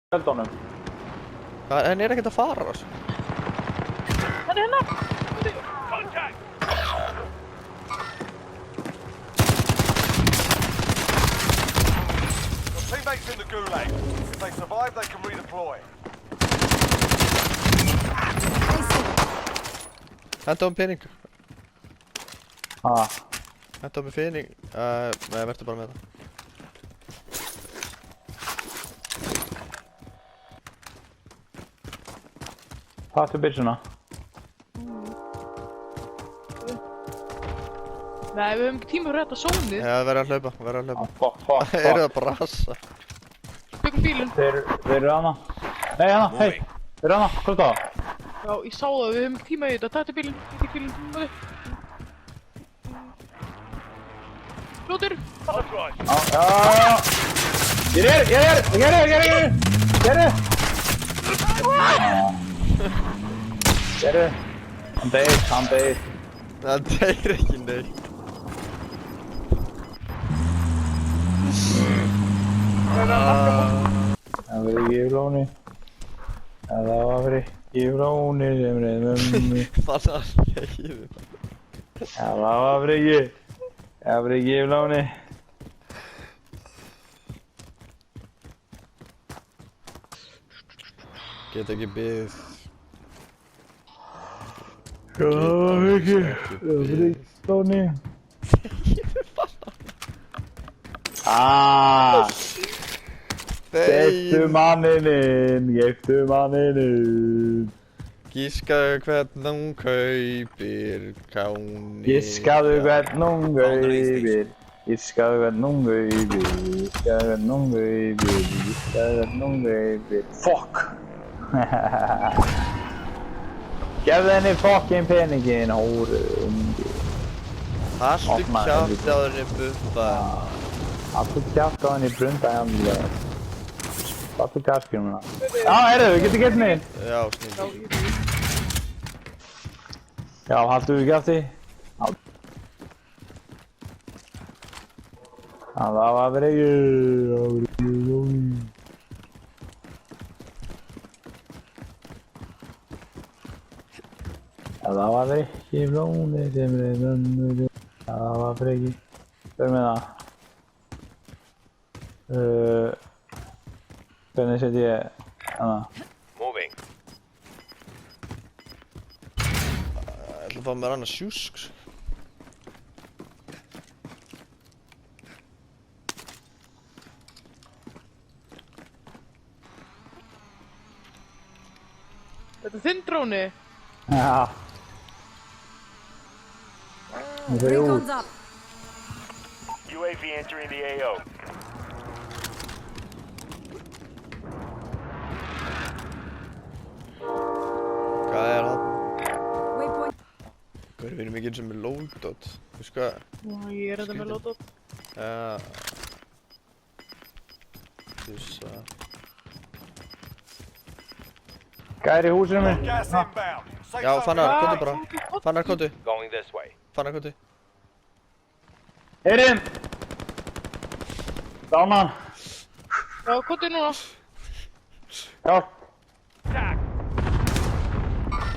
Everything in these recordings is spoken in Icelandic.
Skjöldunum. Hann ekkert að fara þessu. Hann hérna! Your teammates in the gulag. If they survive, they can redeploy. Henda pening. Henda pening. Nei, verður bara með það. Taktu byssuna. Nei, við höfum ekki tíma fyrir þetta sónið. Já, það verður að hlaupa, Fuck. Eru það bara rassa? Byggum bílinn. Þeir eru hana. Nei, hana, hei. Þeir eru hana, hvað er það? Já, ég sá það, við höfum ekki tíma í þetta. Taktu bílinn, ekki bílinn. Flótur! Já. Ég er! Hann deyr. Það deyr ekki neitt. Það verður ekki í flóni. Það var ekki í flóni sem reyði mömmu. Fann að legið það. Það var ekki í flóni. Get ekki byggð. Það var ekki í flóni. Geiftu manninn. Gískaðu hvern hún kaupir, káni. Giskaðu hvern hún kaupir. Fuck! Gefðu henni fucking peningin, hóru. Haltu kjátt á henni buffa. Haltu kjátt á henni brunda jamlega. Haltu gasskjumuna. Já, heyrðu, við getum gett mig inn. Já, snill. Já, haltu við kjátti. Það var bregið. Það var ekki flóni sem reyði. Það var bregið. Hver með það? Hvernig set ég hana? Moving. Ég ætla að fá mér annað sjúsk. Þetta er þinn dróni. Já. Recon's up. UAV entering the AO. Hvað er það? Waypoint. Hvað er við mikið sem er loadout? Þú veist hvað? Já, ég er þetta með lótot. Þú veist að... Gæri í húsinu minn. Gas inbound. Safe Já, zone Fannar, ready. komdu bara. Fannar, komdu. Going this way. Fannar, komdu. Heyrinn! Dánan. Já, hvað er núna? Hjálp. Attack.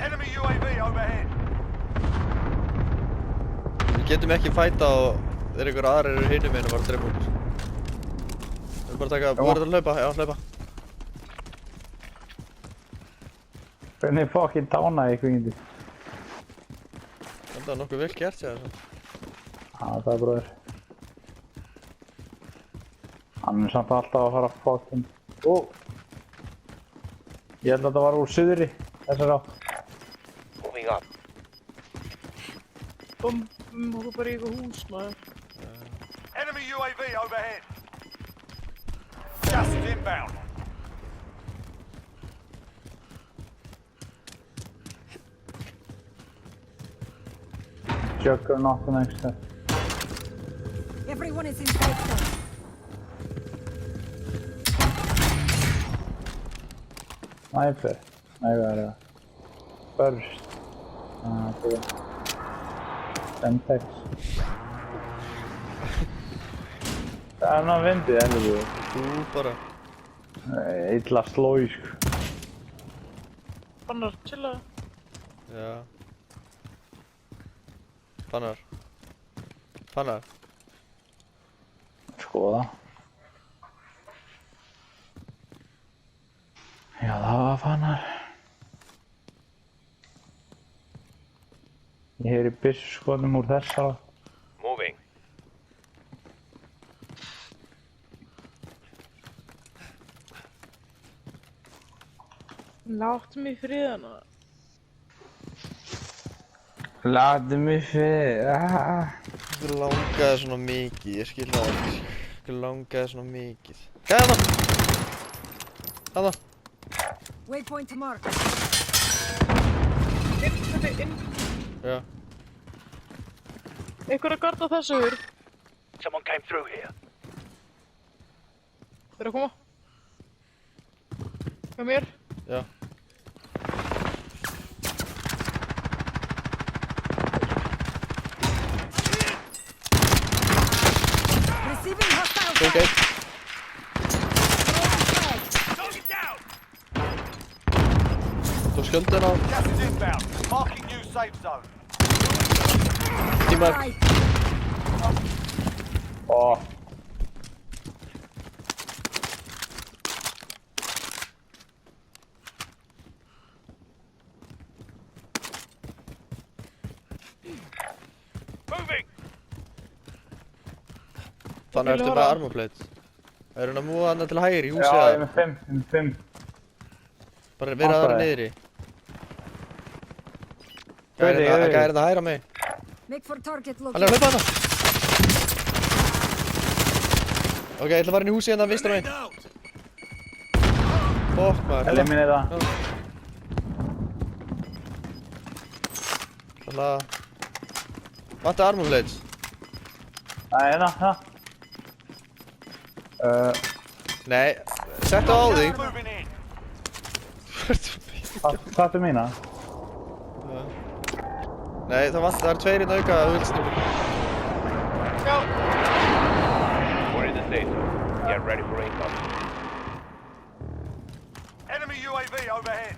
Enemy UAV overhead. Við getum ekki fæta og þeir ykkur aðrir eru hinum einu bara að drepa okkur. Við erum bara að taka, við verðum að hlaupa, já, hlaupa. Hvernig fokkin dánaði ykkur hindi? Þetta var nokkuð vel gert sér þess að. Það er bróðir. Hann er samt alltaf að fara fokkin. Ég held að þetta var úr suðri, þessar átt. Moving up. Hún er bara í eitthvað hús, maður. Enemy UAV overhead. Gas is inbound. Juggernaut next step. Everyone is in safe zone. Sniper. Nei, hvað er það? Burst. Okay. Semtex. Það er náttúrulega vindið, heldur þú? Þú bara. Illa slói, sko. Fannar, chilla. Já. Fannar. Fannar. Skoða. Já, það var Fannar. Ég heyri byssuskotum úr þessara. Moving. Láttu mig í friðana. Láttu mig fyrir. Ég langaði svona mikið, ég skil það ekki. Ég langaði svona mikið. Gæði það! Þarna! Waypoint to mark. Inn. Já. Einhver að garda þessu hurð. Someone came through here. Þeir að koma. Hjá mér. Já. Receiving hostile Ok. fire. Target down! Þú skjöldin á. Gas is inbound. Marking new safe zone. Tímar. Right. Ó. Moving! Þannig ertu með armorplate. Er hann að múa hann til hægri í húsi Já, ég er eða? með 5, ég er með 5. Bara vera aðra niðri. Gauði, gauði. Gæði þetta hægra megin. Make for target Hann er að location. hlaupa hana. Ok, ég ætla að fara inn í húsi hérna vinstra megin. out! Fokk maður. Eliminate það. Ætla að... Vantar armorplates. Nei, hérna. Nei, settu á þig. Moving in. Hvað er mína? Nei, það er tveir inn auka að vilst. Já. We're in the safe zone. Get ready for income. Enemy UAV overhead.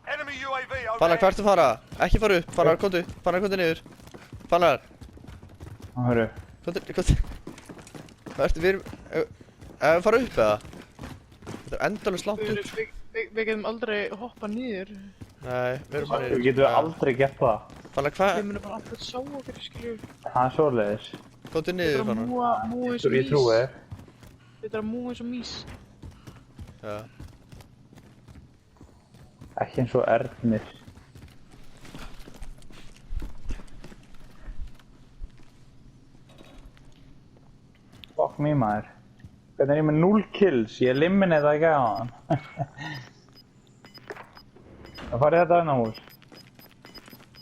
Enemy UAV overhead. Fannar, hvert að fara? Ekki fara upp. Fannar, komdu niður. Fannar, Hörru. komdu. Hvað ertu, við erum... Ef við fara upp eða? Þetta er endalaust langt upp. Við getum aldrei hoppa niður. Nei, við erum bara Við getum aldrei gert það. Fannar, Við hvað? munum bara alltaf sjá okkur, skiljum. Það er svoleiðis. Komdu niður, Þetta er Fannar. að múa eins og Ég trúi mís. þér. Þetta er að múa eins og mís. Já. Ekki eins og Ernir. Fuck me maður. Hvernig er ég með 0 kills? Ég eliminate það ekki á hann. Það farið þetta inn á hús.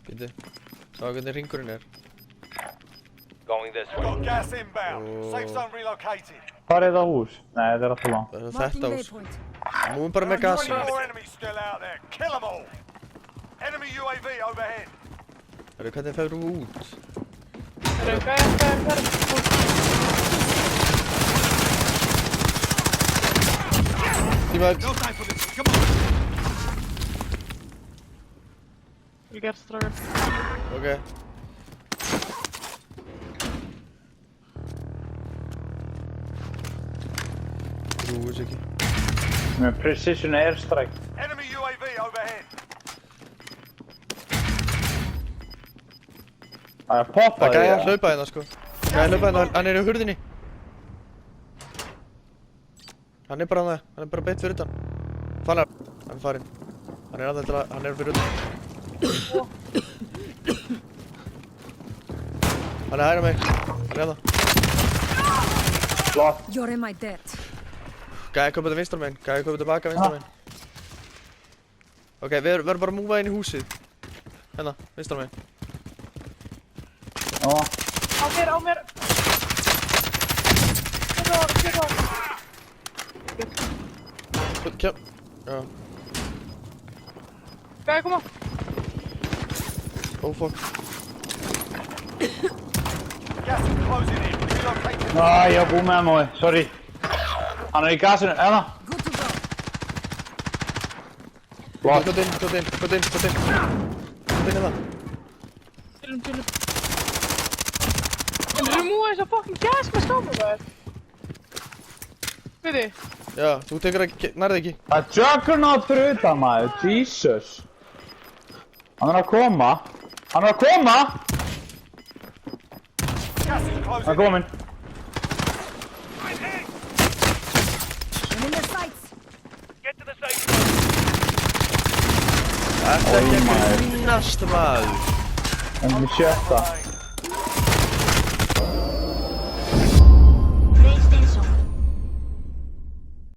Býttu. Sá hvernig ringurinn er. Going this way. Got gas inbound. Safe zone relocated. Farið þetta hús. Nei, þetta er alltaf langt. Það er Marking þetta hús. waypoint. Múum bara með gas. 24 enemies still out there. Kill them all. Enemy UAV overhead. Hvernig fer þú út? Tíma. No time for this. Come on! Vel gert, strákar. Ok. Trúi þessu ekki. Með precision airstrike. Enemy UAV overhead. Það er poppað Það gæði að það. hlaupa hérna sko. Gæði að hlaupa hérna, hann er í hurðinni. Hann er bara hann, hann er bara beitt fyrir utan. Fannar, hann er farinn. Hann er aðeins til að, hann er fyrir utan. Hann er hægra mig, hann er hérna. Flott. You're in my debt. Gæði komið til vinstra meginn, gæði komið tilbaka vinstra meginn. Ok, við verðum bara að múva inn í húsið. Hérna, vinstra meginn. Ó, Á mér! Get á! Kjá. Já. Gæði, koma! Oh fuck. Gas is closing in. Relocated. ég var búið með hann mói. Sorry. Hann er í gasinu. Eða? Good to Lost. Skot inn í það. Chillum. En remove þessa fucking gas með skáma maður. Veiði? Já, þú tekur ekki, nærði ekki. Það er Juggernaut fyrir utan maður, Jesus. Hann er að koma. Gas is Hann er closing. komin. I'm in their sights. Get to the safe Þetta er ekki maður. að grínast maður. En við sjötta.